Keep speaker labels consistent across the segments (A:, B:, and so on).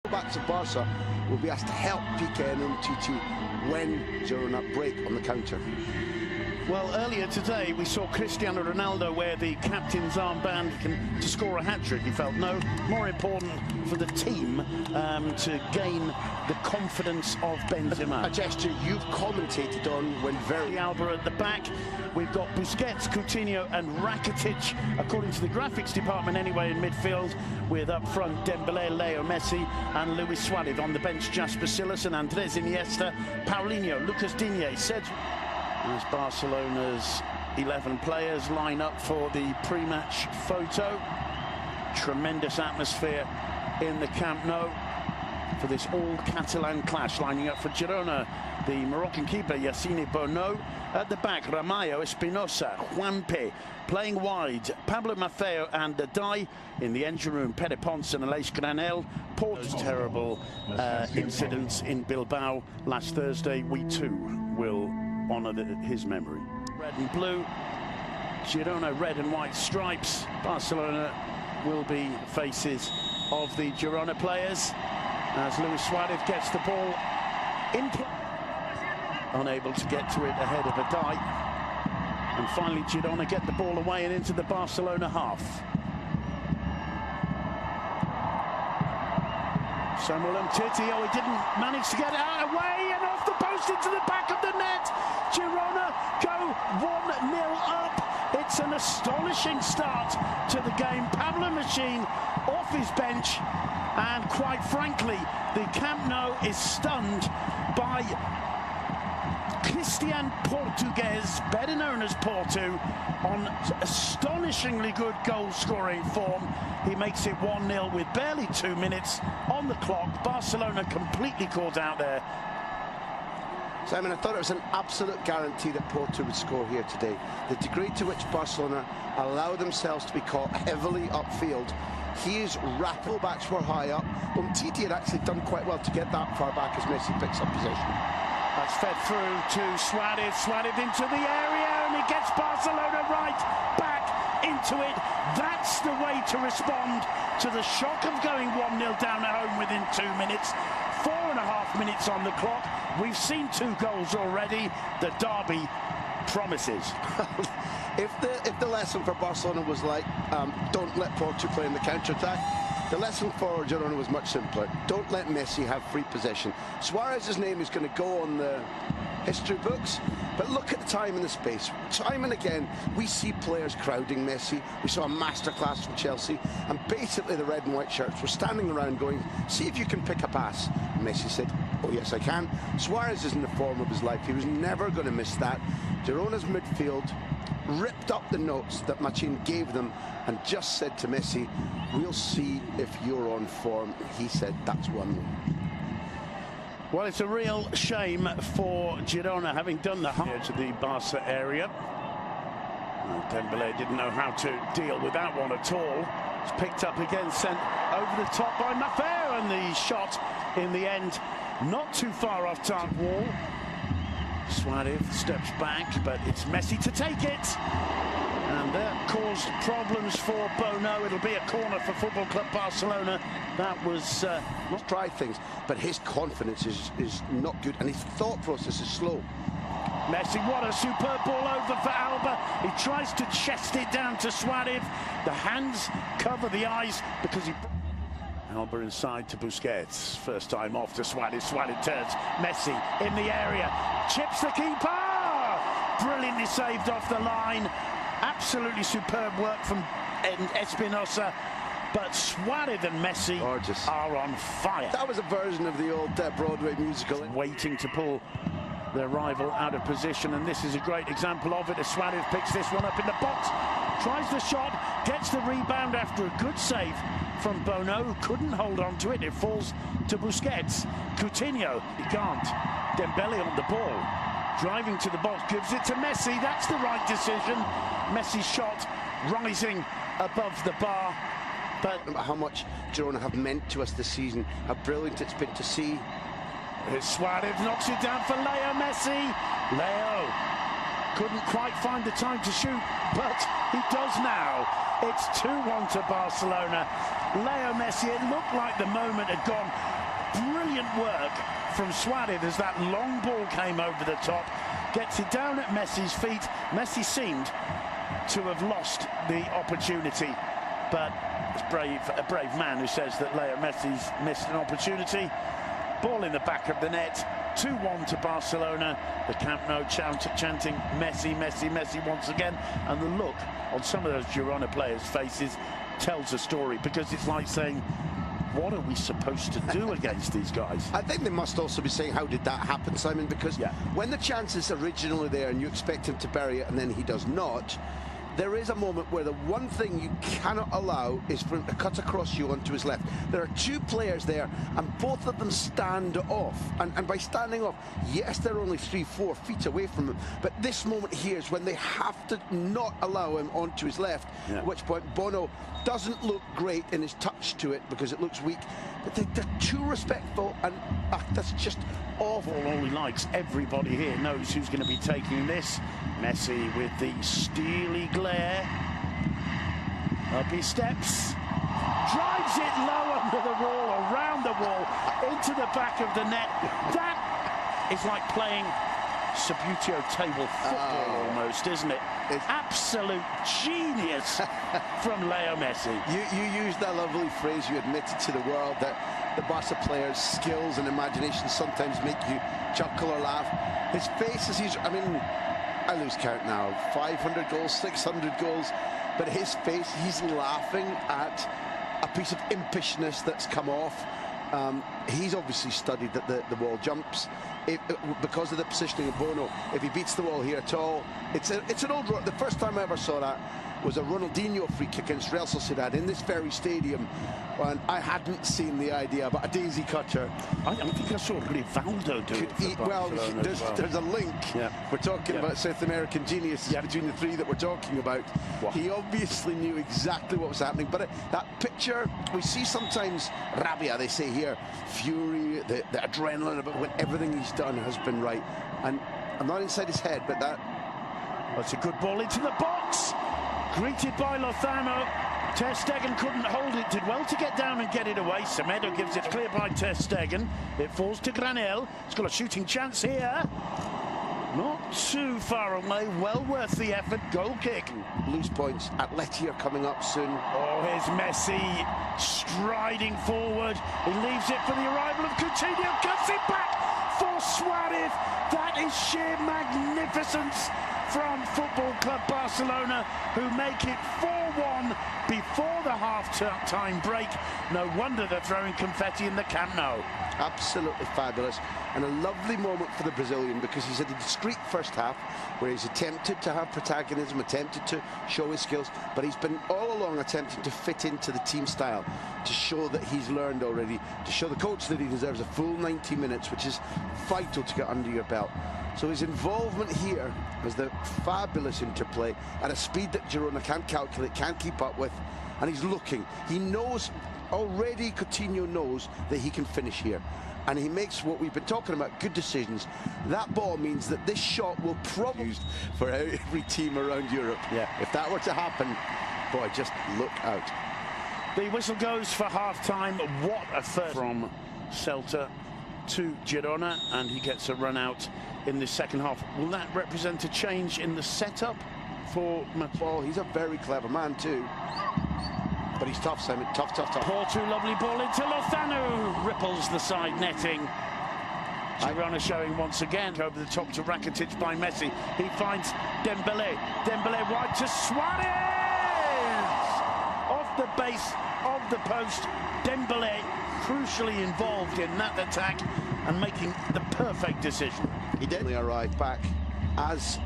A: Backs of Barca will be asked to help Piqué and Umtiti when Girona break on the counter.
B: Well, earlier today we saw Cristiano Ronaldo wear the captain's armband to score a hat-trick. He felt more important for the team to gain the confidence of Benzema.
A: A gesture you've commentated on when very...
B: Alba at the back. We've got Busquets, Coutinho and Rakitic, according to the graphics department anyway, in midfield, with up front Dembélé, Leo Messi and Luis Suarez. On the bench, Jasper Sillas and Andres Iniesta, Paulinho, Lucas Digne, Sergio... As Barcelona's 11 players line up for the pre-match photo. Tremendous atmosphere in the Camp Nou for this all-Catalan clash. Lining up for Girona, the Moroccan keeper Yassine Bono. At the back, Ramallo, Espinosa, Juanpe. Playing wide, Pablo Maffeo and Dai. In the engine room, Pere Ponce and Aleix Granel. Those terrible incidents in Bilbao last Thursday. We too will honour his memory. Red and blue, Girona red and white stripes. Barcelona will be faces of the Girona players as Luis Suarez gets the ball in, unable to get to it ahead of Adai, and finally Girona get the ball away and into the Barcelona half. Samuel Umtiti, he didn't manage to get it out away and off the post into the back of the net. Girona go 1-0 up. It's an astonishing start to the game. Pablo Machín off his bench, and quite frankly, the Camp Nou is stunned by Christian Portugues, better known as Portu, on astonishingly good goal-scoring form. He makes it 1-0 with barely 2 minutes on the clock. Barcelona completely caught out there.
A: Simon, I thought it was an absolute guarantee that Porto would score here today. The degree to which Barcelona allow themselves to be caught heavily upfield. He is rapid. Backs were high up. Umtiti had actually done quite well to get that far back as Messi picks up possession.
B: That's fed through to Suarez. Suarez into the area, and he gets Barcelona right back into it. That's the way to respond to the shock of going 1-0 down at home within 2 minutes. 4.5 minutes on the clock. We've seen 2 goals already. The derby promises.
A: If the lesson for Barcelona was like, don't let Porto play in the counter-attack, the lesson for Girona was much simpler. Don't let Messi have free possession. Suarez's name is going to go on the history books, but look at the time and the space. Time and again, we see players crowding Messi. We saw a masterclass from Chelsea, and basically the red and white shirts were standing around going, see if you can pick a pass. And Messi said, oh yes, I can. Suarez is in the form of his life. He was never going to miss that. Girona's midfield ripped up the notes that Machín gave them and just said to Messi, we'll see if you're on form. He said, that's 1-1.
B: Well, it's a real shame for Girona having done the harm to the Barca area. Dembélé didn't know how to deal with that one at all. It's picked up again, sent over the top by Maffeo, and the shot in the end not too far off target wall. Suarez steps back, but it's Messi to take it. And that caused problems for Bono. It'll be a corner for Football Club Barcelona. That was
A: not try things, but his confidence is not good, and his thought process is slow.
B: Messi, what a superb ball over for Alba. He tries to chest it down to Suarez. The hands cover the eyes because he... Alba inside to Busquets. First time off to Suarez. Suarez turns. Messi in the area. Chips the keeper. Brilliantly saved off the line. Absolutely superb work from Espinosa. But Suarez and Messi are on fire.
A: That was a version of the old Broadway musical.
B: Waiting to pull their rival out of position, and this is a great example of it as Suarez picks this one up in the box. Tries the shot, gets the rebound after a good save from Bono, who couldn't hold on to it. It falls to Busquets. Coutinho, he can't. Dembélé on the ball. Driving to the box, gives it to Messi. That's the right decision. Messi's shot rising above the bar. But
A: how much Girona have meant to us this season, how brilliant it's been to see.
B: Suarez knocks it down for Leo Messi. Leo couldn't quite find the time to shoot, but he does now. It's 2-1 to Barcelona. Leo Messi, it looked like the moment had gone. Brilliant work from Suarez as that long ball came over the top. Gets it down at Messi's feet. Messi seemed to have lost the opportunity. But it's a brave man who says that Leo Messi's missed an opportunity. Ball in the back of the net. 2-1 to Barcelona. The Camp Nou chanting Messi, Messi, Messi once again. And the look on some of those Girona players' faces tells a story, because it's like saying, what are we supposed to do against these guys?
A: I think they must also be saying, how did that happen, Simon? Because when the chance is originally there and you expect him to bury it and then he does not, there is a moment where the one thing you cannot allow is for him to cut across you onto his left. There are two players there, and both of them stand off. And by standing off, yes, they're only 3-4 feet away from him, but this moment here is when they have to not allow him onto his left, at which point Bono doesn't look great in his touch to it because it looks weak, but they're too respectful, and that's just awful.
B: All he likes, everybody here knows who's going to be taking this. Messi with the steely glare. Up he steps, drives it low under the wall, around the wall, into the back of the net. That is like playing Subbuteo table football almost, isn't it? It's absolute genius from Leo Messi.
A: You used that lovely phrase, you admitted to the world that the Barca players' skills and imagination sometimes make you chuckle or laugh. His face as I mean, I lose count now, 500 goals, 600 goals, but his face, he's laughing at a piece of impishness that's come off. He's obviously studied that the wall jumps. Because of the positioning of Bono, if he beats the wall here at all, it's an old... The first time I ever saw that was a Ronaldinho free kick against Real Sociedad in this very stadium, and I hadn't seen the idea about a daisy cutter.
B: I think I saw Rivaldo do it.
A: Well, there's a link. We're talking about South American geniuses between the three that we're talking about. Wow. He obviously knew exactly what was happening, but that picture, we see sometimes rabia, they say here, fury, the adrenaline about when everything he's done has been right. And I'm not inside his head, but
B: that's a good ball into the box. Greeted by Lozano. Ter Stegen couldn't hold it, did well to get down and get it away. Semedo gives it clear by Ter Stegen. It falls to Granel. He's got a shooting chance here. Not too far away, well worth the effort. Goal kick.
A: Loose points. Atleti are coming up soon.
B: Oh, here's Messi striding forward. He leaves it for the arrival of Coutinho. Cuts it back for Suarez. That is sheer magnificence from Football Club Barcelona, who make it 4-1 before the half-time break. No wonder they're throwing confetti in the Camp Nou.
A: Absolutely fabulous, and a lovely moment for the Brazilian, because he's had a discreet first half where he's attempted to have protagonism, attempted to show his skills, but he's been all along attempting to fit into the team style, to show that he's learned already, to show the coach that he deserves a full 90 minutes, which is vital to get under your belt. So his involvement here is the fabulous interplay at a speed that Girona can't calculate, can't keep up with, and he's looking. He knows already, Coutinho knows that he can finish here, and he makes what we've been talking about, good decisions. That ball means that this shot will probably be used for every team around Europe. If that were to happen, boy, just look out.
B: The whistle goes for half-time. What a first from Celta to Girona, and he gets a run out in the second half. Will that represent a change in the setup for
A: Well, he's a very clever man too, but he's tough, Simon. Tough.
B: Porto, lovely ball into Lozano, ripples the side netting. Girona showing once again over the top to Rakitic by Messi. He finds Dembele wide to Suarez, off the base of the post. Dembele crucially involved in that attack and making the perfect decision.
A: He definitely arrived back as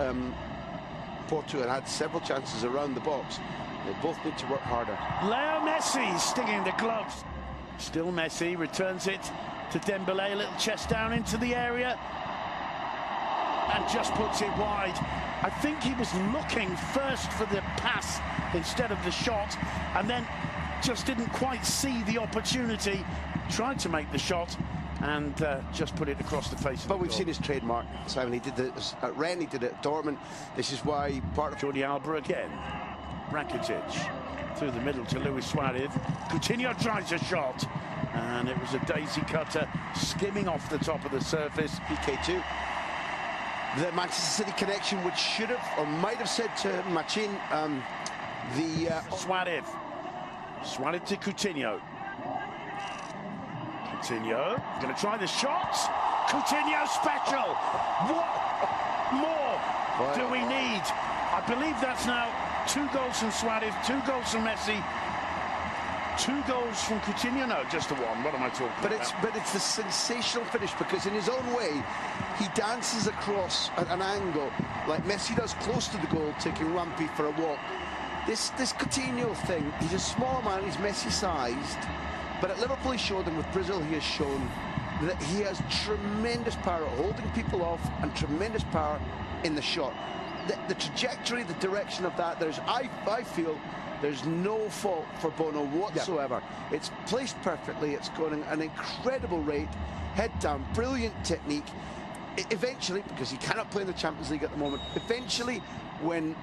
A: Porto had several chances around the box. They both need to work harder.
B: Leo Messi stinging the gloves. Still Messi returns it to Dembele, little chest down into the area and just puts it wide. I think he was looking first for the pass instead of the shot, and then just didn't quite see the opportunity. Tried to make the shot and just put it across the face.
A: But we've seen his trademark, Simon. He did this at Rennes, he did it at Dortmund. This is why part of
B: Jordi Alba again. Rakitic through the middle to Luis Suarez. Coutinho tries a shot, and it was a daisy cutter skimming off the top of the surface.
A: PK2. The Manchester City connection, which should have or might have said to Machin,
B: Suarez. Suarez to Coutinho. Coutinho going to try the shot. Coutinho special. What more do we need? I believe that's now 2 goals from Suarez, 2 goals from Messi, 2 goals from Coutinho. No, just the 1. What am I talking about?
A: But it's a sensational finish, because in his own way, he dances across at an angle like Messi does close to the goal, taking Rampy for a walk. This Coutinho thing, he's a small man, he's Messi-sized, but at Liverpool he showed, and with Brazil he has shown that he has tremendous power at holding people off and tremendous power in the shot. The trajectory, the direction of that, I feel there's no fault for Bono whatsoever. Yeah. It's placed perfectly, it's going at an incredible rate, head down, brilliant technique. Eventually, because he cannot play in the Champions League at the moment, eventually when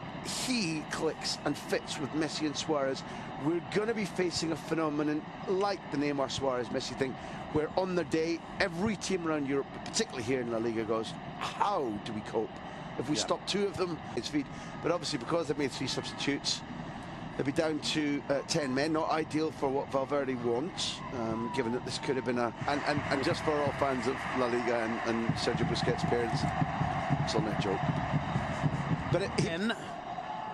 A: he clicks and fits with Messi and Suarez, we're going to be facing a phenomenon like the Neymar Suarez Messi thing, where on the day every team around Europe, particularly here in La Liga, goes, how do we cope if we stop 2 of them at his feet? But obviously, because they've made 3 substitutes, they'll be down to 10 men. Not ideal for what Valverde wants, given that this could have been and just for all fans of La Liga and Sergio Busquets' parents, it's only a joke. But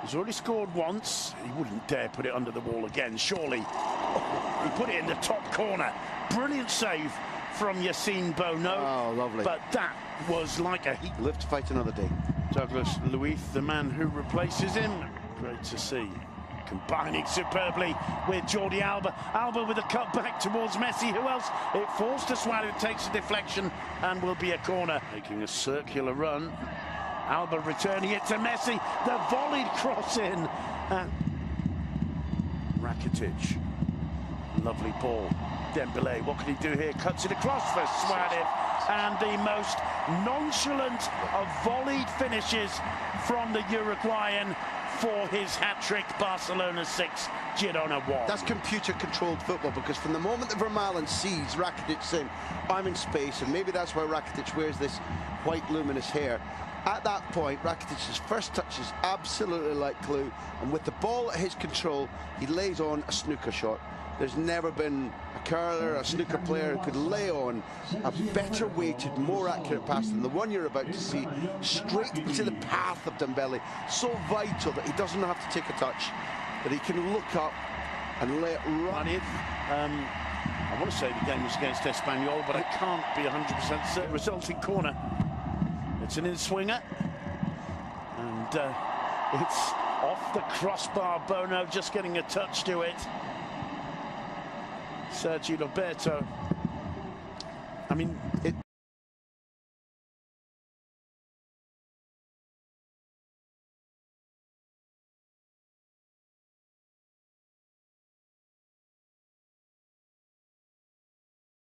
B: he's already scored once. He wouldn't dare put it under the wall again, surely. He put it in the top corner. Brilliant save from Yassine Bono.
A: Oh, lovely.
B: But that was like a...
A: Live to fight another day.
B: Douglas Luiz, the man who replaces him. Great to see. Combining superbly with Jordi Alba. Alba with a cut back towards Messi. Who else? It falls to Suarez, takes a deflection, and will be a corner. Making a circular run. Alba returning it to Messi. The volleyed cross in. Rakitic. Lovely ball. Dembele, what can he do here? Cuts it across for Suarez. And the most nonchalant of volleyed finishes from the Uruguayan for his hat-trick. Barcelona 6, Girona 1.
A: That's computer-controlled football, because from the moment that Vermaelen sees Rakitic saying, I'm in space, and maybe that's why Rakitic wears this white luminous hair, at that point, Rakitic's first touch is absolutely like glue, and with the ball at his control, he lays on a snooker shot. There's never been a curler, a snooker player who could lay on a better weighted, more accurate pass than the one you're about to see, straight into the path of Dembele. So vital that he doesn't have to take a touch, that he can look up and lay it right.
B: I want to say the game was against Espanyol, but I can't be 100% certain. Resulting corner. It's an in-swinger, and it's off the crossbar. Bono just getting a touch to it. Sergio Roberto. I mean,